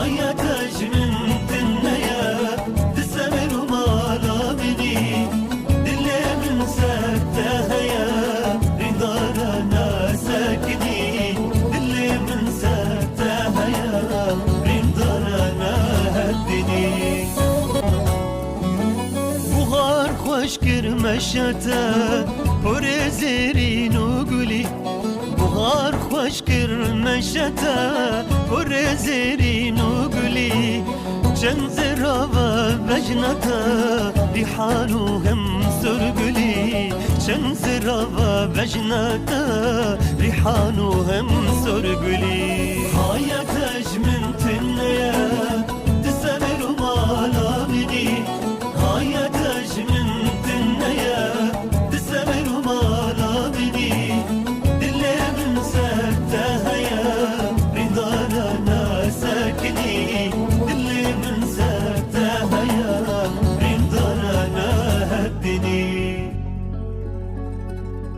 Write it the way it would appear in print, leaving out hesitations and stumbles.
حياتك من الدنيا تسمر وما مني اللي من سكتها يا رضانا ساكني اللي من سكتها يا رضانا هدني بغار خوش كرمشتا پر زيرين وقولي بغار خوش كرمشتا پر زيرين وقولي چند زرابا بجنتا ريحانو هم سرقلي چند زرابا بجنتا ريحانو هم سرقلي حياتك من